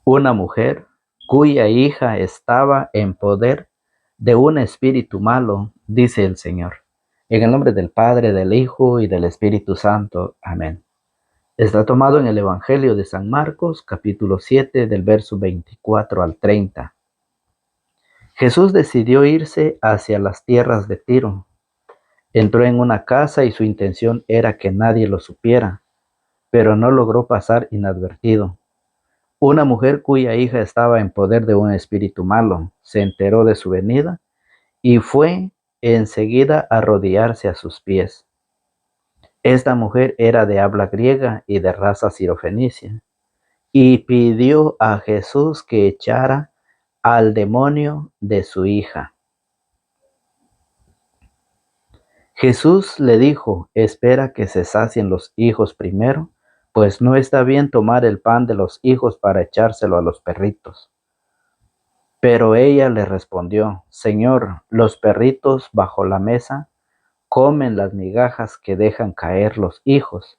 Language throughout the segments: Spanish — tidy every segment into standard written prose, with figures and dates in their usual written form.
Una mujer cuya hija estaba en poder de un espíritu malo, dice el Señor. En el nombre del Padre, del Hijo y del Espíritu Santo. Amén. Está tomado en el Evangelio de San Marcos, capítulo 7, del verso 24 al 30. Jesús decidió irse hacia las tierras de Tiro. Entró en una casa y su intención era que nadie lo supiera, pero no logró pasar inadvertido. Una mujer cuya hija estaba en poder de un espíritu malo se enteró de su venida y fue enseguida a arrodillarse a sus pies. Esta mujer era de habla griega y de raza sirofenicia, y pidió a Jesús que echara al demonio de su hija. Jesús le dijo: espera que se sacien los hijos primero, pues no está bien tomar el pan de los hijos para echárselo a los perritos. Pero ella le respondió: Señor, los perritos bajo la mesa comen las migajas que dejan caer los hijos.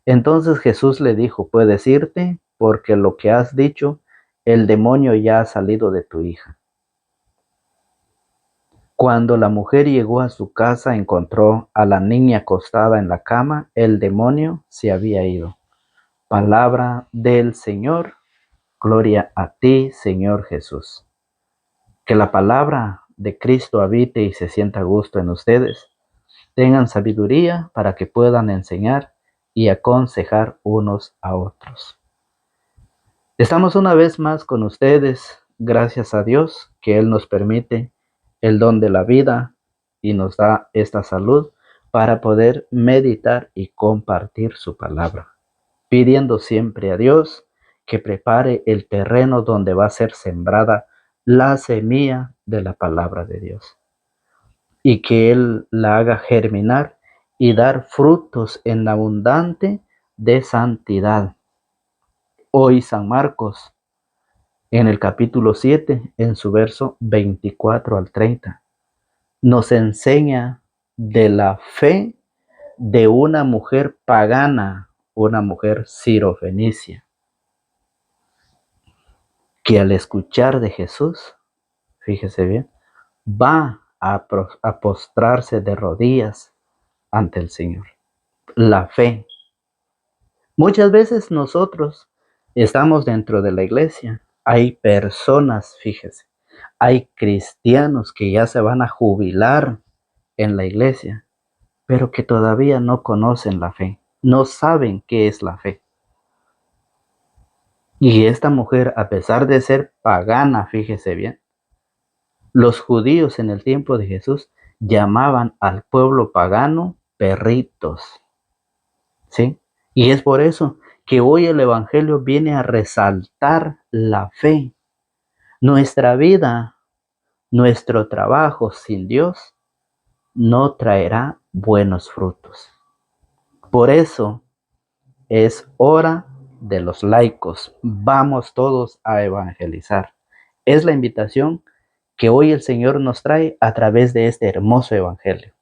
Entonces Jesús le dijo: puedes irte, porque lo que has dicho, el demonio ya ha salido de tu hija. Cuando la mujer llegó a su casa, encontró a la niña acostada en la cama. El demonio se había ido. Palabra del Señor. Gloria a ti, Señor Jesús. Que la palabra de Cristo habite y se sienta a gusto en ustedes. Tengan sabiduría para que puedan enseñar y aconsejar unos a otros. Estamos una vez más con ustedes, gracias a Dios que Él nos permite el don de la vida y nos da esta salud para poder meditar y compartir su palabra, pidiendo siempre a Dios que prepare el terreno donde va a ser sembrada la semilla de la palabra de Dios y que Él la haga germinar y dar frutos en abundante de santidad. Hoy San Marcos, en el capítulo 7, en su verso 24 al 30, nos enseña de la fe de una mujer pagana, una mujer sirofenicia, que al escuchar de Jesús, fíjese bien, va a postrarse de rodillas ante el Señor. La fe. Muchas veces nosotros estamos dentro de la iglesia. Hay personas, fíjese, hay cristianos que ya se van a jubilar en la iglesia, pero que todavía no conocen la fe, no saben qué es la fe. Y esta mujer, a pesar de ser pagana, fíjese bien, los judíos en el tiempo de Jesús llamaban al pueblo pagano perritos, ¿sí? Y es por eso que hoy el Evangelio viene a resaltar la fe. Nuestra vida, nuestro trabajo sin Dios no traerá buenos frutos. Por eso es hora de los laicos. Vamos todos a evangelizar. Es la invitación que hoy el Señor nos trae a través de este hermoso Evangelio.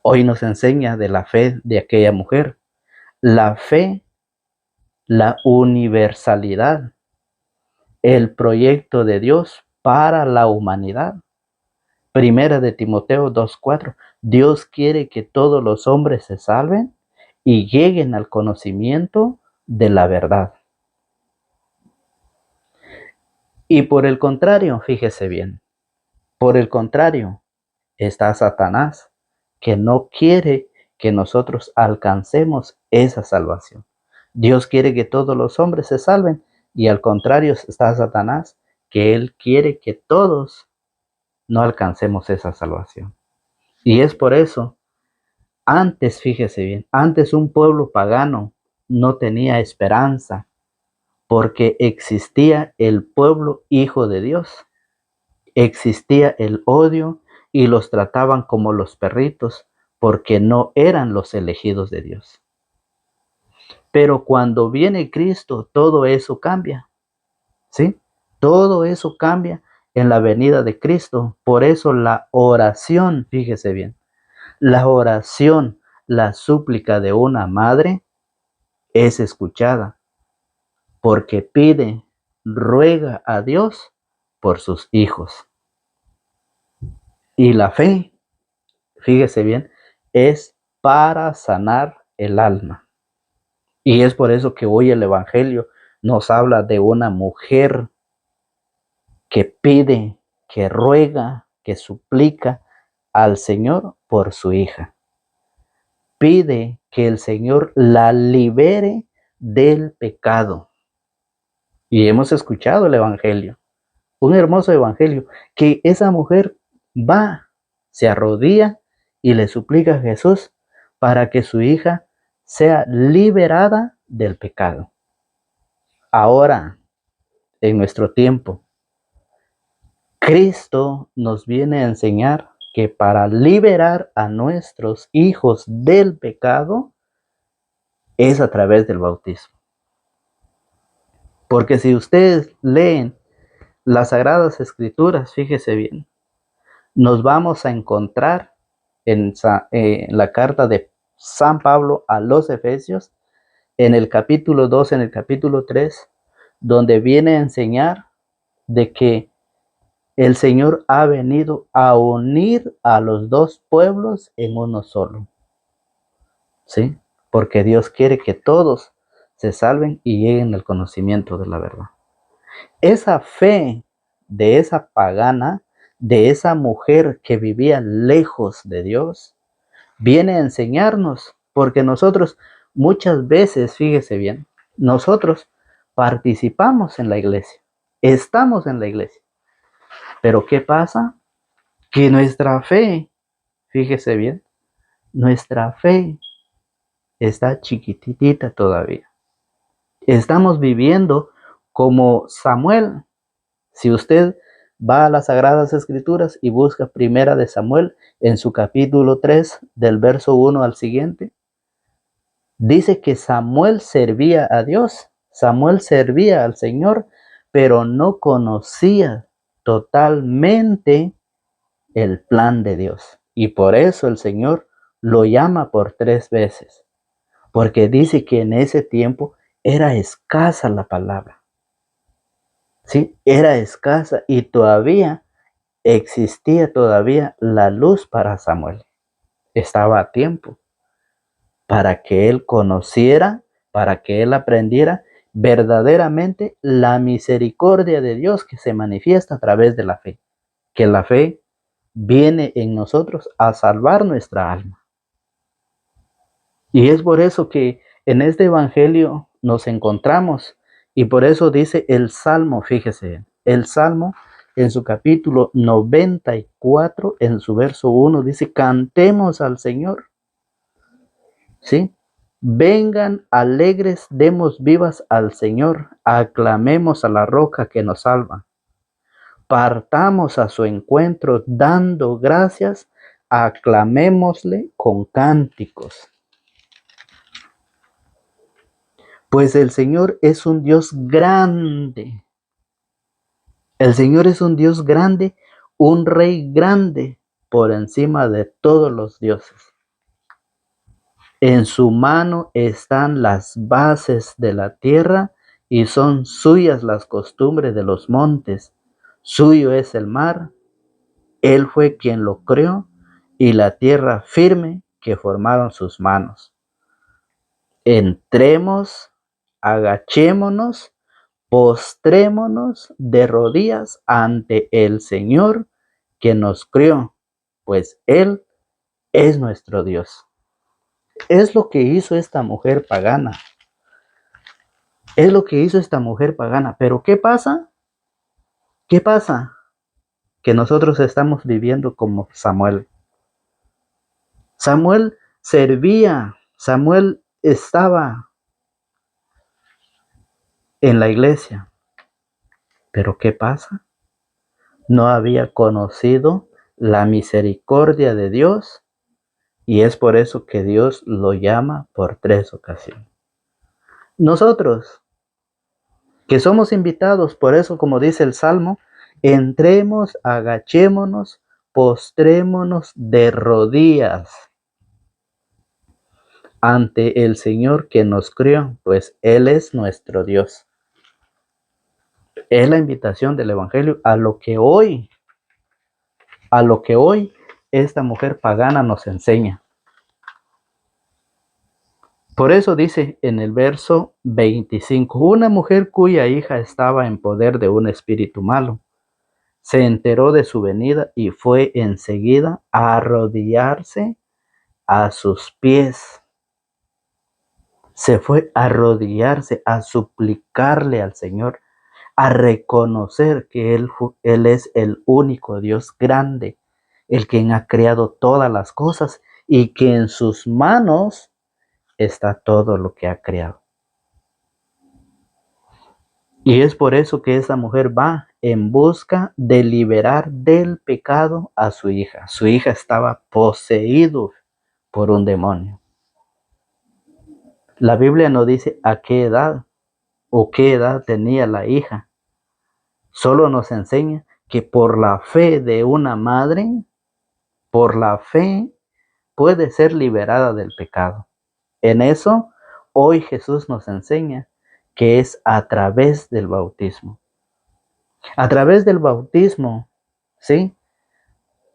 Hoy nos enseña de la fe de aquella mujer. La fe, la universalidad, el proyecto de Dios para la humanidad. Primera de Timoteo 2:4. Dios quiere que todos los hombres se salven y lleguen al conocimiento de la verdad. Y por el contrario, fíjese bien, por el contrario, está Satanás, que no quiere que nosotros alcancemos esa salvación. Dios quiere que todos los hombres se salven y al contrario está Satanás, que él quiere que todos no alcancemos esa salvación. Y es por eso, antes, fíjese bien, antes un pueblo pagano no tenía esperanza porque existía el pueblo hijo de Dios. Existía el odio y los trataban como los perritos porque no eran los elegidos de Dios. Pero cuando viene Cristo, todo eso cambia, ¿sí? Todo eso cambia en la venida de Cristo. Por eso la oración, fíjese bien, la oración, la súplica de una madre es escuchada. porque pide, ruega a Dios por sus hijos. Y la fe, fíjese bien, es para sanar el alma. Y es por eso que hoy el Evangelio nos habla de una mujer que pide, que ruega, que suplica al Señor por su hija. Pide que el Señor la libere del pecado. Y hemos escuchado el Evangelio, un hermoso Evangelio, que esa mujer va, se arrodilla y le suplica a Jesús para que su hija sea liberada del pecado. Ahora, en nuestro tiempo, Cristo nos viene a enseñar que para liberar a nuestros hijos del pecado es a través del bautismo. Porque si ustedes leen las Sagradas Escrituras, fíjese bien, nos vamos a encontrar en la carta de San Pablo a los Efesios, en el capítulo 2, en el capítulo 3, donde viene a enseñar de que el Señor ha venido a unir a los dos pueblos en uno solo. ¿Sí? Porque Dios quiere que todos se salven y lleguen al conocimiento de la verdad. Esa fe de esa pagana, de esa mujer que vivía lejos de Dios, viene a enseñarnos, porque nosotros muchas veces, fíjese bien, nosotros participamos en la iglesia, estamos en la iglesia, pero ¿qué pasa? Que nuestra fe, fíjese bien, nuestra fe está chiquitita todavía. Estamos viviendo como Samuel. Si usted va a las Sagradas Escrituras y busca Primera de Samuel en su capítulo 3, del verso 1 al siguiente, dice que Samuel servía a Dios, Samuel servía al Señor, pero no conocía totalmente el plan de Dios. Y por eso el Señor lo llama por 3 veces, porque dice que en ese tiempo era escasa la palabra. Sí, era escasa y todavía existía la luz para Samuel. Estaba a tiempo para que él conociera, para que él aprendiera verdaderamente la misericordia de Dios que se manifiesta a través de la fe. Que la fe viene en nosotros a salvar nuestra alma. Y es por eso que en este evangelio nos encontramos, y por eso dice el Salmo, fíjese, el Salmo en su capítulo 94, en su verso 1, dice, cantemos al Señor, ¿sí? Vengan alegres, demos vivas al Señor, aclamemos a la roca que nos salva. Partamos a su encuentro dando gracias, aclamémosle con cánticos. Pues el Señor es un Dios grande. El Señor es un Dios grande, un Rey grande por encima de todos los dioses. En su mano están las bases de la tierra y son suyas las costumbres de los montes. Suyo es el mar, Él fue quien lo creó, y la tierra firme que formaron sus manos. Entremos, agachémonos, postrémonos de rodillas ante el Señor que nos crió, pues Él es nuestro Dios. Es lo que hizo esta mujer pagana. Es lo que hizo esta mujer pagana. Pero ¿qué pasa? ¿Qué pasa? Que nosotros estamos viviendo como Samuel. Samuel servía, Samuel estaba en la iglesia. Pero ¿qué pasa? No había conocido la misericordia de Dios y es por eso que Dios lo llama por 3 ocasiones. Nosotros, que somos invitados, por eso como dice el Salmo, entremos, agachémonos, postrémonos de rodillas ante el Señor que nos crió, pues Él es nuestro Dios. Es la invitación del Evangelio a lo que hoy esta mujer pagana nos enseña. Por eso dice en el verso 25, una mujer cuya hija estaba en poder de un espíritu malo, se enteró de su venida y fue enseguida a arrodillarse a sus pies. Se fue a arrodillarse, a suplicarle al Señor, a reconocer que Él es el único Dios grande, el quien ha creado todas las cosas y que en sus manos está todo lo que ha creado. Y es por eso que esa mujer va en busca de liberar del pecado a su hija. Su hija estaba poseída por un demonio. La Biblia no dice a qué edad o qué edad tenía la hija. Solo nos enseña que por la fe de una madre, por la fe, puede ser liberada del pecado. En eso, hoy Jesús nos enseña que es a través del bautismo. A través del bautismo, ¿sí?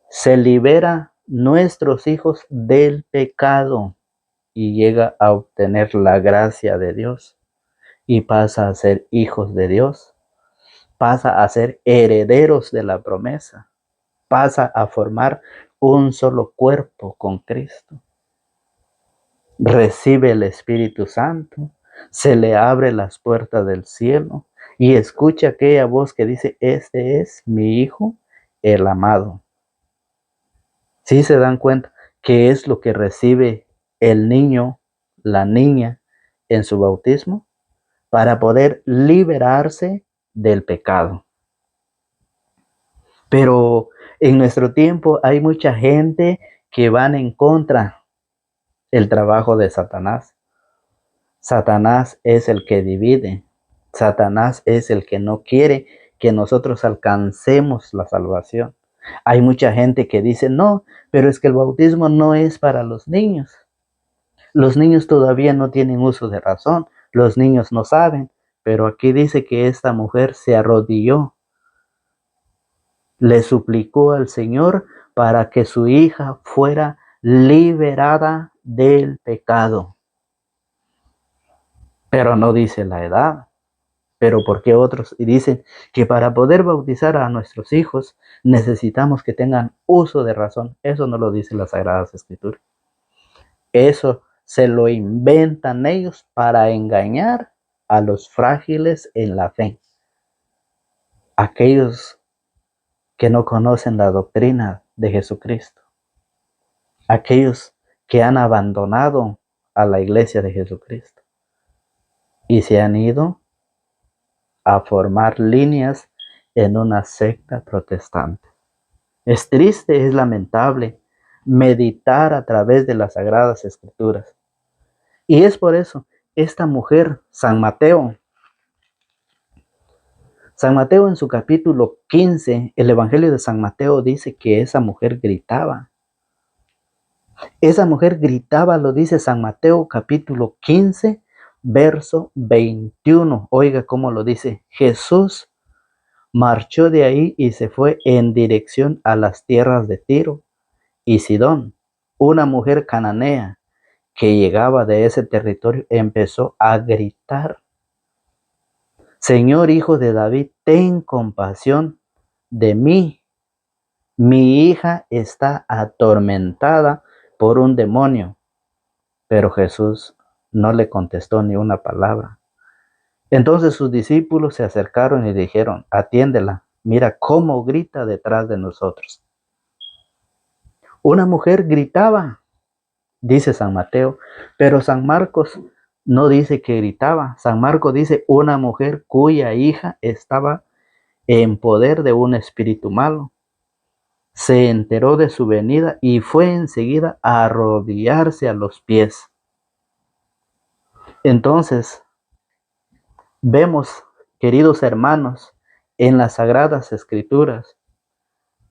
Se libera nuestros hijos del pecado y llega a obtener la gracia de Dios y pasa a ser hijos de Dios, pasa a ser herederos de la promesa, pasa a formar un solo cuerpo con Cristo. Recibe el Espíritu Santo, se le abre las puertas del cielo y escucha aquella voz que dice, este es mi Hijo, el amado. ¿Sí se dan cuenta qué es lo que recibe el niño, la niña en su bautismo? Para poder liberarse del pecado. Pero en nuestro tiempo hay mucha gente que van en contra del trabajo de Satanás. Satanás es el que divide. Satanás es el que no quiere que nosotros alcancemos la salvación. Hay mucha gente que dice, no, pero es que el bautismo no es para los niños. Los niños todavía no tienen uso de razón. Los niños no saben. Pero aquí dice que esta mujer se arrodilló, le suplicó al Señor para que su hija fuera liberada del pecado. Pero no dice la edad. Pero porque otros dicen que para poder bautizar a nuestros hijos necesitamos que tengan uso de razón. Eso no lo dice las Sagradas Escrituras. Eso se lo inventan ellos para engañar a los frágiles en la fe. Aquellos que no conocen la doctrina de Jesucristo. Aquellos que han abandonado a la iglesia de Jesucristo y se han ido a formar líneas en una secta protestante. Es triste, es lamentable meditar a través de las Sagradas Escrituras. Y es por eso, esta mujer, San Mateo en su capítulo 15, el Evangelio de San Mateo dice que esa mujer gritaba. Esa mujer gritaba, lo dice San Mateo capítulo 15, verso 21. Oiga cómo lo dice. Jesús marchó de ahí y se fue en dirección a las tierras de Tiro y Sidón. Una mujer cananea que llegaba de ese territorio empezó a gritar: Señor, hijo de David, ten compasión de mí. Mi hija está atormentada por un demonio. Pero Jesús no le contestó ni una palabra. Entonces sus discípulos se acercaron y dijeron: atiéndela, mira cómo grita detrás de nosotros. Una mujer gritaba, dice San Mateo, pero San Marcos no dice que gritaba. San Marcos dice una mujer cuya hija estaba en poder de un espíritu malo. Se enteró de su venida y fue enseguida a arrodillarse a los pies. Entonces, vemos, queridos hermanos, en las Sagradas Escrituras,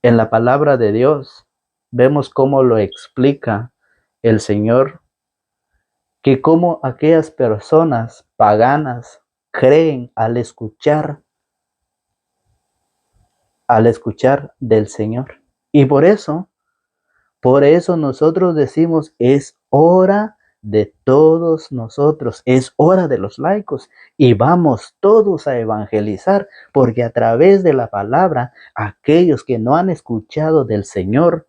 en la palabra de Dios, vemos cómo lo explica el Señor, que cómo aquellas personas paganas creen al escuchar al escuchar del Señor. Y por eso nosotros decimos, es hora de todos nosotros, es hora de los laicos y vamos todos a evangelizar, porque a través de la palabra, aquellos que no han escuchado del Señor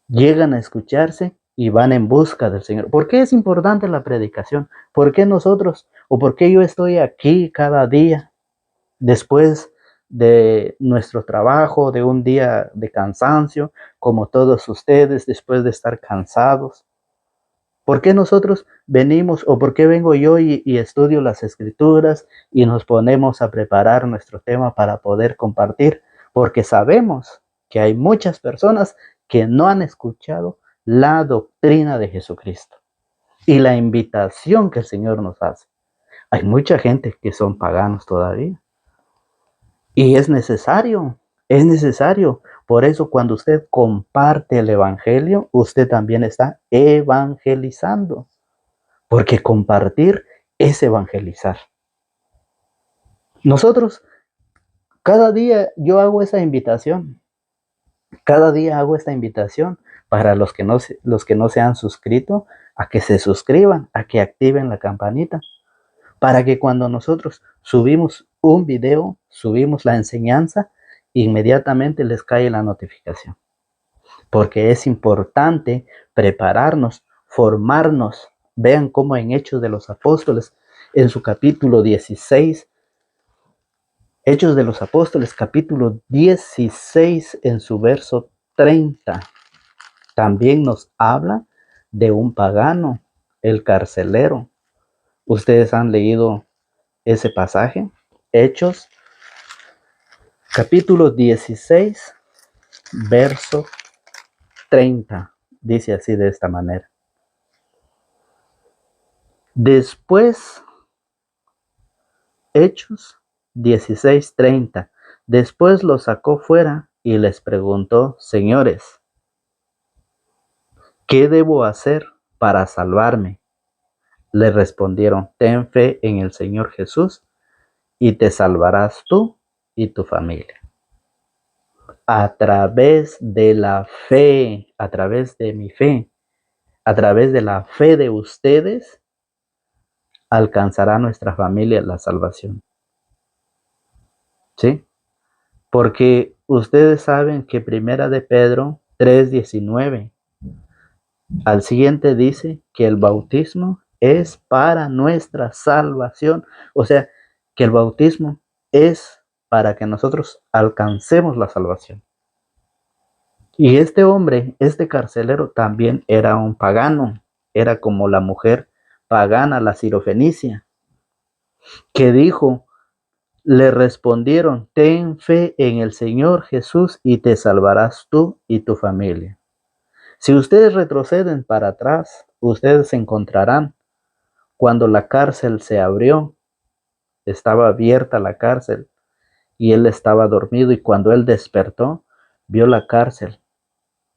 llegan a escucharse y van en busca del Señor. ¿Por qué es importante la predicación? ¿Por qué nosotros o por qué yo estoy aquí cada día después de nuestro trabajo, de un día de cansancio, como todos ustedes, después de estar cansados? ¿Por qué nosotros venimos o por qué vengo yo y estudio las escrituras y nos ponemos a preparar nuestro tema para poder compartir? Porque sabemos que hay muchas personas que no han escuchado la doctrina de Jesucristo y la invitación que el Señor nos hace. Hay mucha gente que son paganos todavía. Y es necesario, es necesario. Por eso cuando usted comparte el Evangelio, usted también está evangelizando. Porque compartir es evangelizar. Nosotros, cada día yo hago esa invitación. Cada día hago esta invitación para los que no se han suscrito, a que se suscriban, a que activen la campanita, para que cuando nosotros subimos un video, subimos la enseñanza, inmediatamente les cae la notificación. Porque es importante prepararnos, formarnos. Vean cómo en Hechos de los Apóstoles, en su capítulo 16, Hechos de los Apóstoles, capítulo 16, en su verso 30, también nos habla de un pagano, el carcelero. ¿Ustedes han leído ese pasaje? Hechos, capítulo 16, verso 30. Dice así de esta manera. Después, Hechos 16:30. Después los sacó fuera y les preguntó, señores, ¿qué debo hacer para salvarme? Le respondieron, ten fe en el Señor Jesús y te salvarás tú y tu familia. A través de la fe, a través de mi fe, a través de la fe de ustedes, alcanzará nuestra familia la salvación. ¿Sí? Porque ustedes saben que Primera de Pedro 3:19 al siguiente dice que el bautismo es para nuestra salvación. O sea, que el bautismo es para que nosotros alcancemos la salvación. Y este hombre, este carcelero, también era un pagano. Era como la mujer pagana, la sirofenicia, que dijo, le respondieron, ten fe en el Señor Jesús y te salvarás tú y tu familia. Si ustedes retroceden para atrás, ustedes encontrarán cuando la cárcel se abrió, estaba abierta la cárcel y él estaba dormido, y cuando él despertó, vio la cárcel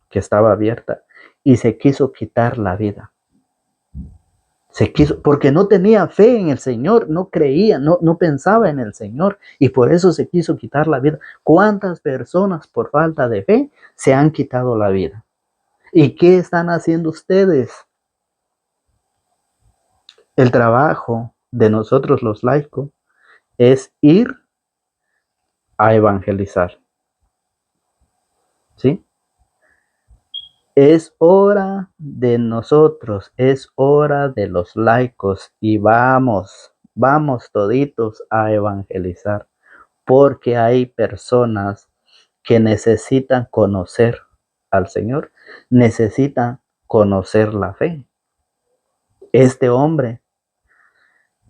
que estaba abierta y se quiso quitar la vida. Se quiso, porque no tenía fe en el Señor, no creía, no pensaba en el Señor, y por eso se quiso quitar la vida. ¿Cuántas personas por falta de fe se han quitado la vida? ¿Y qué están haciendo ustedes? El trabajo de nosotros los laicos es ir a evangelizar. ¿Sí? Es hora de nosotros, es hora de los laicos y vamos toditos a evangelizar, porque hay personas que necesitan conocer al Señor, necesitan conocer la fe. Este hombre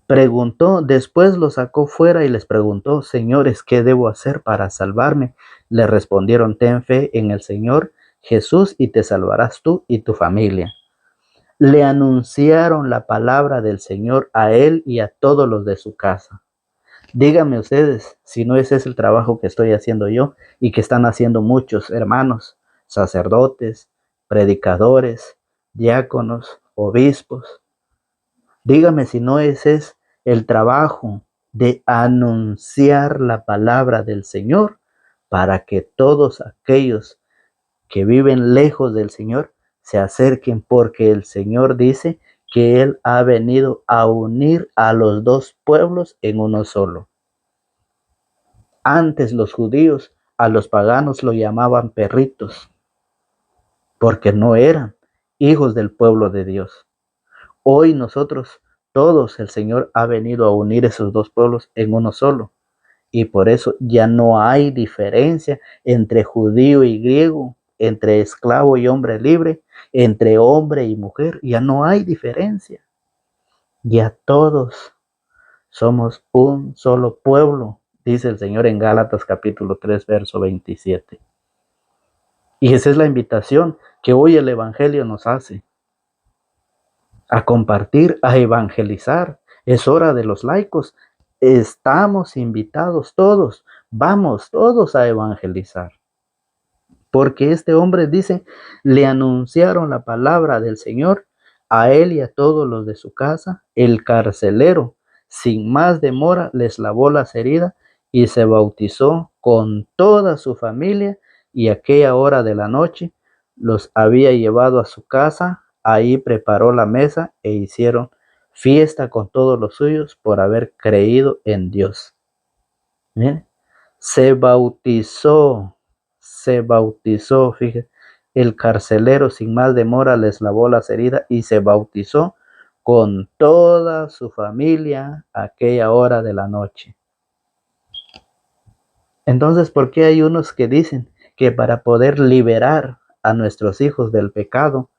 preguntó, después lo sacó fuera y les preguntó, señores, ¿qué debo hacer para salvarme? Le respondieron, ten fe en el Señor Jesús y te salvarás tú y tu familia. Le anunciaron la palabra del Señor a él y a todos los de su casa. Díganme ustedes si no ese es el trabajo que estoy haciendo yo y que están haciendo muchos hermanos, sacerdotes, predicadores, diáconos, obispos. Dígame si no ese es el trabajo de anunciar la palabra del Señor para que todos aquellos que viven lejos del Señor se acerquen, porque el Señor dice que Él ha venido a unir a los dos pueblos en uno solo. Antes los judíos a los paganos lo llamaban perritos, porque no eran hijos del pueblo de Dios. Hoy nosotros, todos, el Señor ha venido a unir esos dos pueblos en uno solo. Y por eso ya no hay diferencia entre judío y griego, entre esclavo y hombre libre, entre hombre y mujer. Ya no hay diferencia. Ya todos somos un solo pueblo, dice el Señor en Gálatas capítulo 3, verso 27. Y esa es la invitación que hoy el Evangelio nos hace. A compartir, a evangelizar. Es hora de los laicos. Estamos invitados todos. Vamos todos a evangelizar. Porque este hombre dice, le anunciaron la palabra del Señor a él y a todos los de su casa. El carcelero, sin más demora, les lavó las heridas y se bautizó con toda su familia, y aquella hora de la noche los había llevado a su casa. Ahí preparó la mesa e hicieron fiesta con todos los suyos por haber creído en Dios. ¿Eh? Se bautizó, fíjese, el carcelero sin más demora les lavó las heridas y se bautizó con toda su familia aquella hora de la noche. Entonces, ¿por qué hay unos que dicen que para poder liberar a nuestros hijos del pecado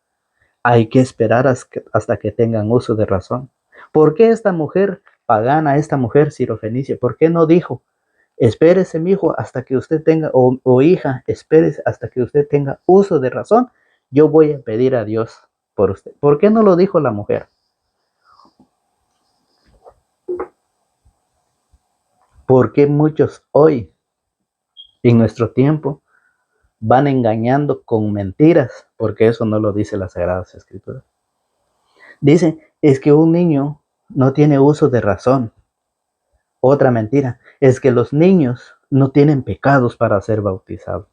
hay que esperar hasta que tengan uso de razón? ¿Por qué esta mujer pagana, esta mujer sirofenicia, por qué no dijo: espérese, mi hijo, hasta que usted tenga, o hija, espérese hasta que usted tenga uso de razón? Yo voy a pedir a Dios por usted. ¿Por qué no lo dijo la mujer? ¿Por qué muchos hoy, en nuestro tiempo, van engañando con mentiras? Porque eso no lo dice las Sagradas Escrituras. Dicen, es que un niño no tiene uso de razón. Otra mentira es que los niños no tienen pecados para ser bautizados.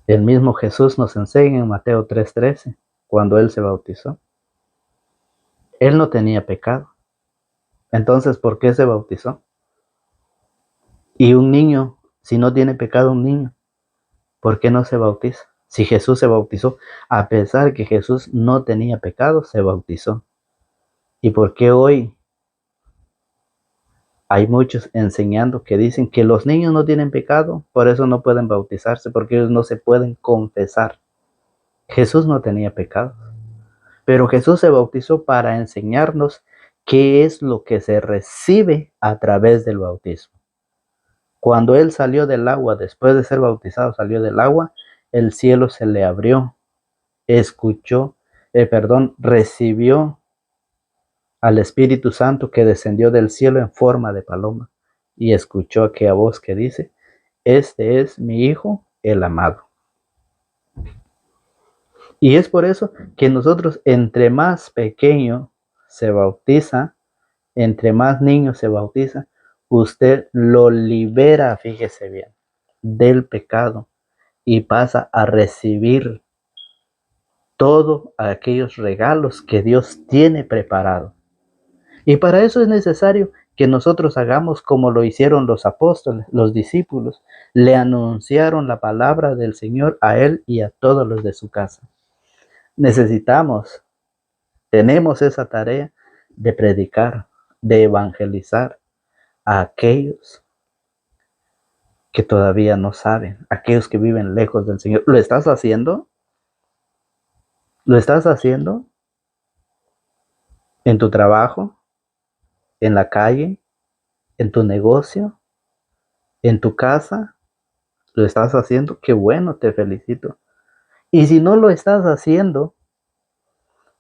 El mismo Jesús nos enseña en Mateo 3:13, cuando Él se bautizó. Él no tenía pecado. Entonces, ¿por qué se bautizó? Y un niño, si no tiene pecado un niño, ¿por qué no se bautiza? Si Jesús se bautizó, a pesar que Jesús no tenía pecado, se bautizó. ¿Y por qué hoy hay muchos enseñando que dicen que los niños no tienen pecado, por eso no pueden bautizarse, porque ellos no se pueden confesar? Jesús no tenía pecado. Pero Jesús se bautizó para enseñarnos qué es lo que se recibe a través del bautismo. Cuando Él salió del agua, después de ser bautizado, salió del agua, el cielo se le abrió, recibió al Espíritu Santo que descendió del cielo en forma de paloma y escuchó aquella voz que dice: este es mi Hijo, el amado. Y es por eso que nosotros, entre más pequeño se bautiza, entre más niños se bautiza, usted lo libera, fíjese bien, del pecado y pasa a recibir todos aquellos regalos que Dios tiene preparado. Y para eso es necesario que nosotros hagamos como lo hicieron los apóstoles, los discípulos. Le anunciaron la palabra del Señor a él y a todos los de su casa. Tenemos esa tarea de predicar, de evangelizar a aquellos que todavía no saben, aquellos que viven lejos del Señor. ¿Lo estás haciendo? ¿Lo estás haciendo en tu trabajo, en la calle, en tu negocio, en tu casa? ¿Lo estás haciendo? Qué bueno, te felicito. Y si no lo estás haciendo,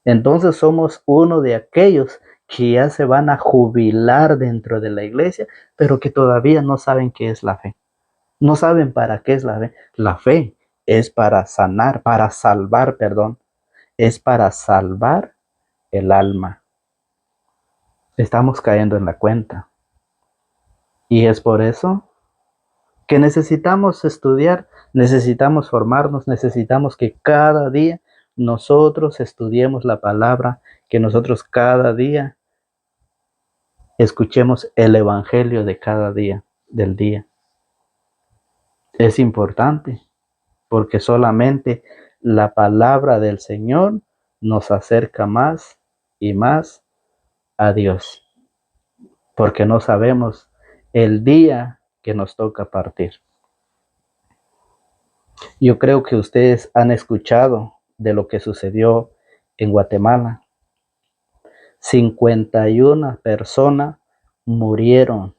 entonces somos uno de aquellos que ya se van a jubilar dentro de la iglesia, pero que todavía no saben qué es la fe. No saben para qué es la fe. La fe es para sanar, para salvar, es para salvar el alma. Estamos cayendo en la cuenta. Y es por eso Que necesitamos estudiar, necesitamos formarnos, necesitamos que cada día nosotros estudiemos la palabra, que nosotros cada día escuchemos el evangelio de cada día, del día. Es importante porque solamente la palabra del Señor nos acerca más y más a Dios, porque no sabemos el día que nos toca partir. Yo creo que ustedes han escuchado de lo que sucedió en Guatemala. 51 personas murieron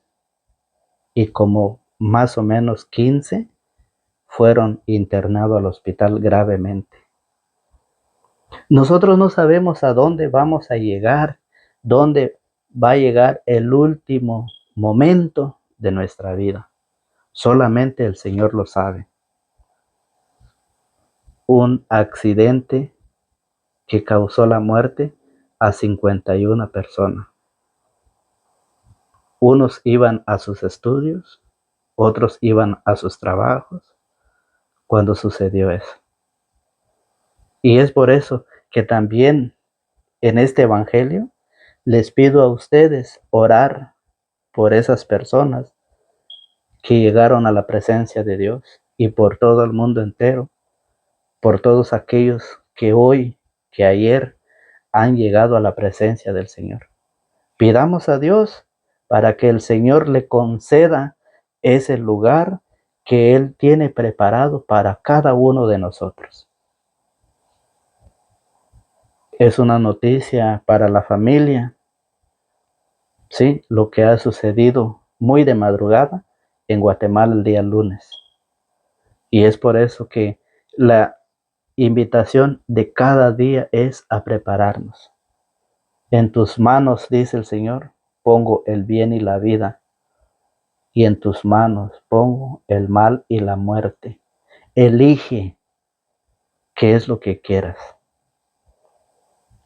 y como más o menos 15 fueron internados al hospital gravemente. Nosotros no sabemos a dónde vamos a llegar, dónde va a llegar el último momento de nuestra vida. Solamente el Señor lo sabe. Un accidente que causó la muerte a 51 personas. Unos iban a sus estudios, otros iban a sus trabajos cuando sucedió eso. Y es por eso que también en este evangelio les pido a ustedes orar por esas personas que llegaron a la presencia de Dios y por todo el mundo entero, por todos aquellos que hoy, que ayer han llegado a la presencia del Señor. Pidamos a Dios para que el Señor le conceda ese lugar que Él tiene preparado para cada uno de nosotros. Es una noticia para la familia, sí, lo que ha sucedido muy de madrugada en Guatemala el día lunes. Y es por eso que la invitación de cada día es a prepararnos. En tus manos, dice el Señor, pongo el bien y la vida, y en tus manos pongo el mal y la muerte. Elige qué es lo que quieras.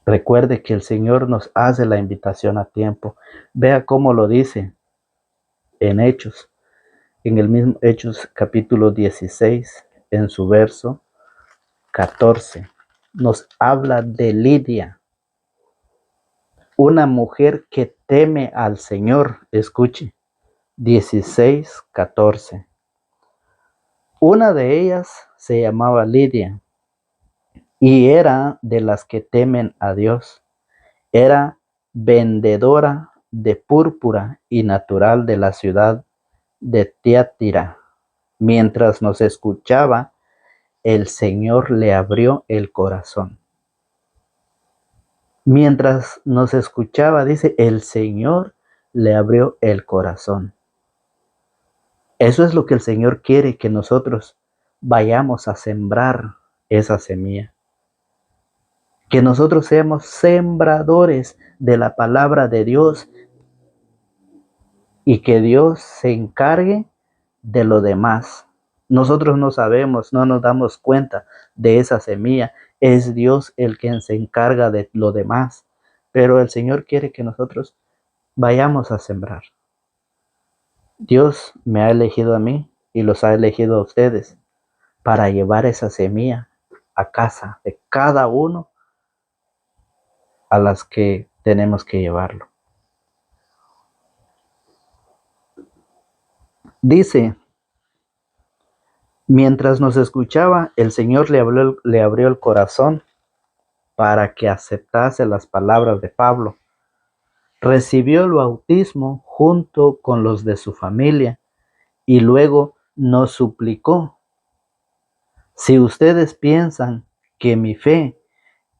Recuerde que el Señor nos hace la invitación a tiempo. Vea cómo lo dice en Hechos, en el mismo Hechos capítulo 16, en su verso 14. Nos habla de Lidia, una mujer que teme al Señor. Escuche, 16:14. Una de ellas se llamaba Lidia y era de las que temen a Dios. Era vendedora de púrpura y natural de la ciudad de Tiatira. Mientras nos escuchaba, el Señor le abrió el corazón. Mientras nos escuchaba, dice, el Señor le abrió el corazón. Eso es lo que el Señor quiere, que nosotros vayamos a sembrar esa semilla. Que nosotros seamos sembradores de la palabra de Dios y que Dios se encargue de lo demás. Nosotros no sabemos, no nos damos cuenta de esa semilla. Es Dios el que se encarga de lo demás. Pero el Señor quiere que nosotros vayamos a sembrar. Dios me ha elegido a mí y los ha elegido a ustedes para llevar esa semilla a casa de cada uno a las que tenemos que llevarlo. Dice, mientras nos escuchaba, el Señor le abrió el corazón para que aceptase las palabras de Pablo. Recibió el bautismo junto con los de su familia y luego nos suplicó: si ustedes piensan que mi fe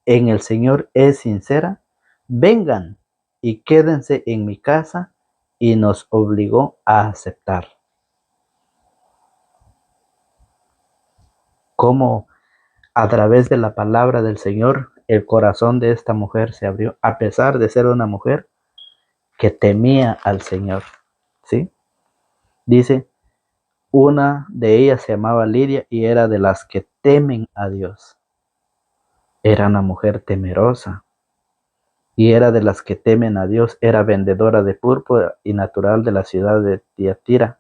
en el Señor es sincera, vengan y quédense en mi casa, y nos obligó a aceptar. Cómo a través de la palabra del Señor el corazón de esta mujer se abrió, a pesar de ser una mujer que temía al Señor, ¿sí? Dice, una de ellas se llamaba Lidia y era de las que temen a Dios. Era una mujer temerosa y era de las que temen a Dios. Era vendedora de púrpura y natural de la ciudad de Tiatira.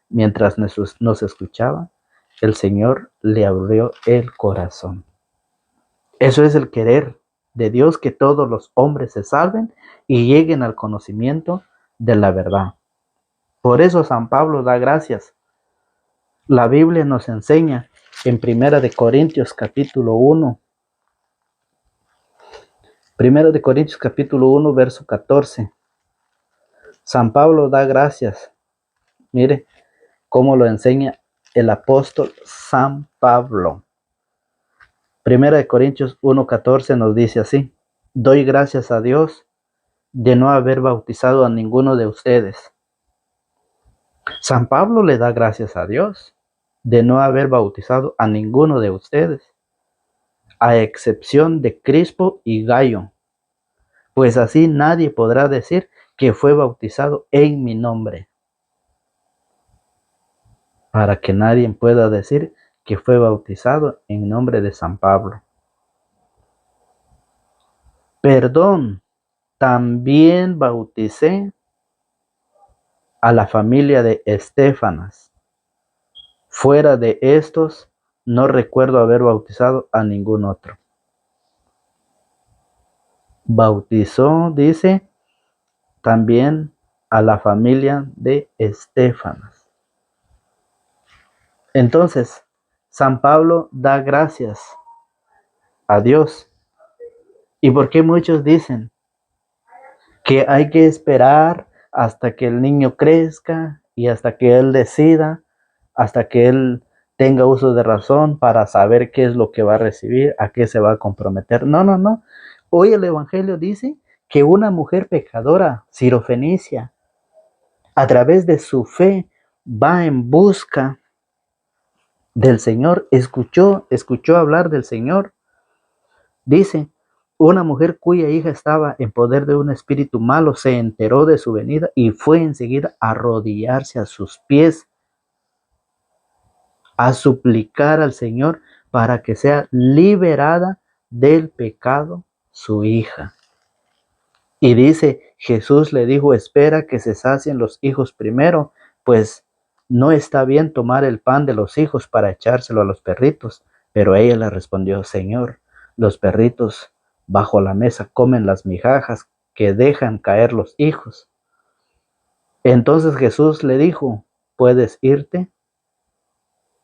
Mientras nos escuchaba, el Señor le abrió el corazón. Eso es el querer de Dios, que todos los hombres se salven y lleguen al conocimiento de la verdad. Por eso San Pablo da gracias. La Biblia nos enseña en Primera de Corintios capítulo 1, verso 14. San Pablo da gracias. Mire cómo lo enseña el apóstol San Pablo. Primera de Corintios 1:14 nos dice así: doy gracias a Dios de no haber bautizado a ninguno de ustedes. San Pablo le da gracias a Dios de no haber bautizado a ninguno de ustedes, a excepción de Crispo y Gayo, pues así nadie podrá decir que fue bautizado en mi nombre. Para que nadie pueda decir que fue bautizado en nombre de San Pablo. Perdón, también bauticé a la familia de Estéfanas. Fuera de estos, no recuerdo haber bautizado a ningún otro. Bautizó, dice, también a la familia de Estéfanas. Entonces, San Pablo da gracias a Dios. ¿Y por qué muchos dicen que hay que esperar hasta que el niño crezca y hasta que él decida, hasta que él tenga uso de razón para saber qué es lo que va a recibir, a qué se va a comprometer? No. Hoy el Evangelio dice que una mujer pecadora, sirofenicia, a través de su fe va en busca del Señor, escuchó hablar del Señor. Dice, una mujer cuya hija estaba en poder de un espíritu malo se enteró de su venida y fue enseguida a arrodillarse a sus pies, a suplicar al Señor para que sea liberada del pecado su hija. Y dice, Jesús le dijo, espera que se sacien los hijos primero, pues no está bien tomar el pan de los hijos para echárselo a los perritos. Pero ella le respondió, Señor, los perritos bajo la mesa comen las migajas que dejan caer los hijos. Entonces Jesús le dijo, puedes irte,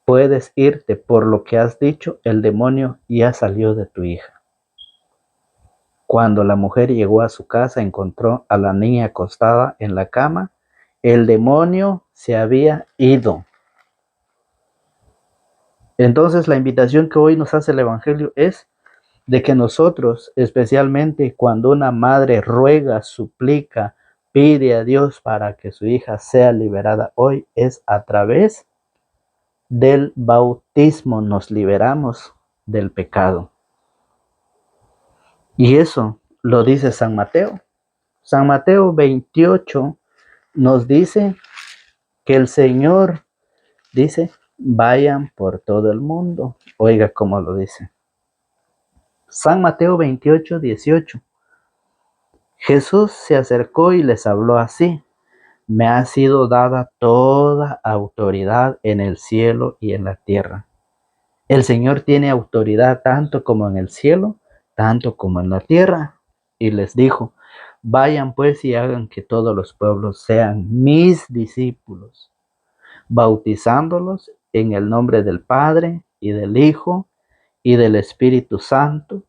por lo que has dicho, el demonio ya salió de tu hija. Cuando la mujer llegó a su casa, encontró a la niña acostada en la cama. El demonio se había ido. Entonces, la invitación que hoy nos hace el Evangelio es de que nosotros, especialmente cuando una madre ruega, suplica, pide a Dios para que su hija sea liberada, hoy es a través del bautismo nos liberamos del pecado. Y eso lo dice San Mateo. San Mateo 28 nos dice que el Señor dice, vayan por todo el mundo. Oiga cómo lo dice. San Mateo 28, 18. Jesús se acercó y les habló así: me ha sido dada toda autoridad en el cielo y en la tierra. El Señor tiene autoridad tanto como en el cielo, tanto como en la tierra. Y les dijo, vayan pues y hagan que todos los pueblos sean mis discípulos, bautizándolos en el nombre del Padre y del Hijo y del Espíritu Santo,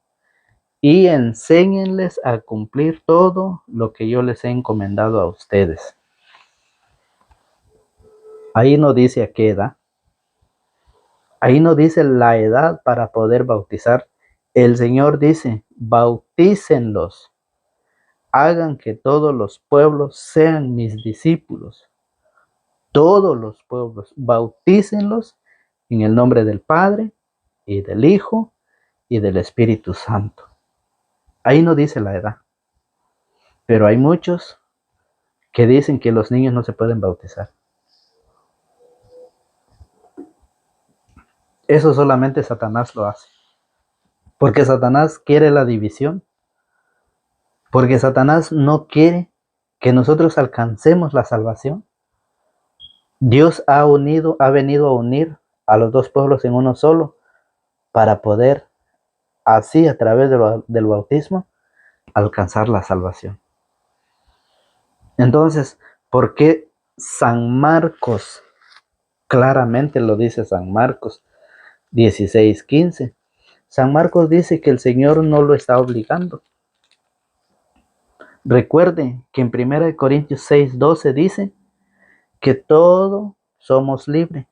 y enséñenles a cumplir todo lo que yo les he encomendado a ustedes. Ahí no dice a qué edad. Ahí no dice la edad para poder bautizar. El Señor dice, bautícenlos, hagan que todos los pueblos sean mis discípulos. Todos los pueblos, bautícenlos en el nombre del Padre y del Hijo y del Espíritu Santo. Ahí no dice la edad. Pero hay muchos que dicen que los niños no se pueden bautizar. Eso solamente Satanás lo hace. Porque Satanás quiere la división. Porque Satanás no quiere que nosotros alcancemos la salvación. Dios ha venido a unir a los dos pueblos en uno solo para poder así a través del bautismo alcanzar la salvación. Entonces, ¿por qué San Marcos? Claramente lo dice San Marcos 16:15. San Marcos dice que el Señor no lo está obligando. Recuerde que en 1 Corintios 6:12 dice que todos somos libres.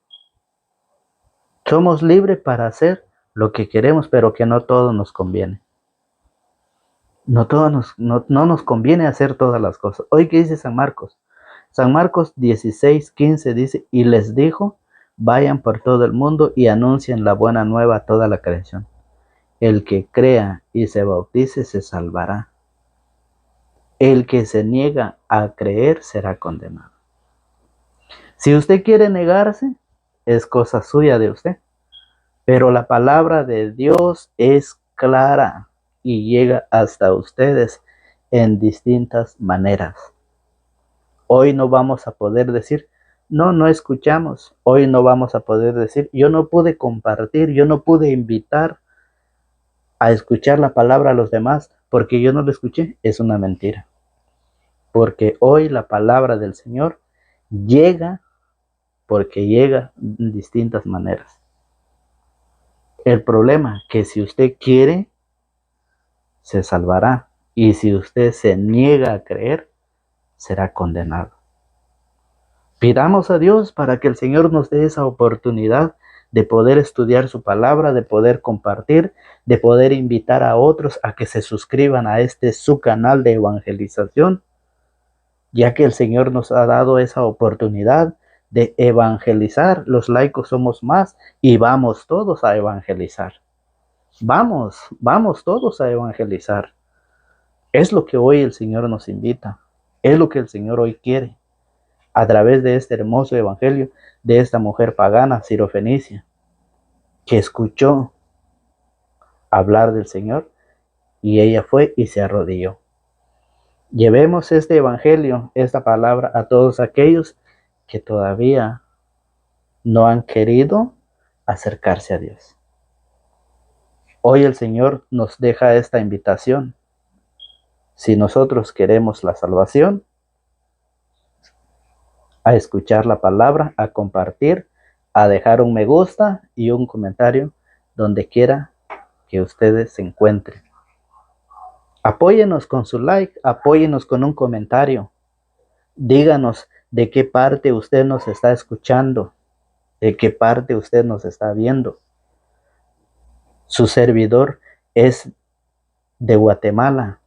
Somos libres para hacer lo que queremos, pero que no todo nos conviene. No nos conviene hacer todas las cosas. Hoy, ¿qué dice San Marcos? San Marcos 16:15 dice, y les dijo, vayan por todo el mundo y anuncien la buena nueva a toda la creación. El que crea y se bautice se salvará. El que se niega a creer será condenado. Si usted quiere negarse, es cosa suya de usted. Pero la palabra de Dios es clara y llega hasta ustedes en distintas maneras. Hoy no vamos a poder decir, no escuchamos. Hoy no vamos a poder decir, yo no pude compartir, yo no pude invitar a escuchar la palabra a los demás porque yo no lo escuché. Es una mentira. Porque hoy la palabra del Señor llega porque llega en distintas maneras. El problema es que si usted quiere, se salvará. Y si usted se niega a creer, será condenado. Pidamos a Dios para que el Señor nos dé esa oportunidad de poder estudiar su palabra, de poder compartir, de poder invitar a otros a que se suscriban a su canal de evangelización, ya que el Señor nos ha dado esa oportunidad de evangelizar. Los laicos somos más y vamos todos a evangelizar. Vamos todos a evangelizar. Es lo que hoy el Señor nos invita. Es lo que el Señor hoy quiere. A través de este hermoso evangelio de esta mujer pagana, Sirofenicia, que escuchó hablar del Señor y ella fue y se arrodilló. Llevemos este evangelio, esta palabra a todos aquellos que todavía no han querido acercarse a Dios. Hoy el Señor nos deja esta invitación. Si nosotros queremos la salvación, a escuchar la palabra, a compartir, a dejar un me gusta y un comentario donde quiera que ustedes se encuentren. Apóyenos con su like, apóyenos con un comentario. Díganos de qué parte usted nos está escuchando, de qué parte usted nos está viendo. Su servidor es de Guatemala,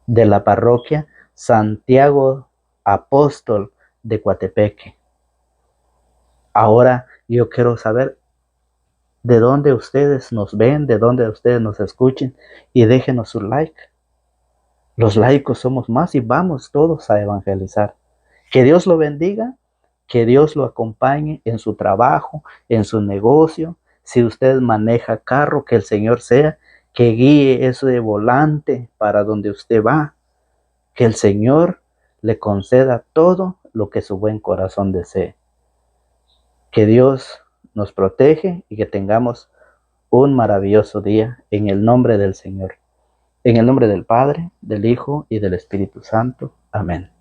de la parroquia Santiago Apóstol de Coatepeque. Ahora yo quiero saber de dónde ustedes nos ven, de dónde ustedes nos escuchen y déjenos su like. Los laicos somos más y vamos todos a evangelizar. Que Dios lo bendiga, que Dios lo acompañe en su trabajo, en su negocio. Si usted maneja carro, que el Señor sea que guíe ese volante para donde usted va. Que el Señor le conceda todo lo que su buen corazón desee. Que Dios nos protege y que tengamos un maravilloso día en el nombre del Señor. En el nombre del Padre, del Hijo y del Espíritu Santo. Amén.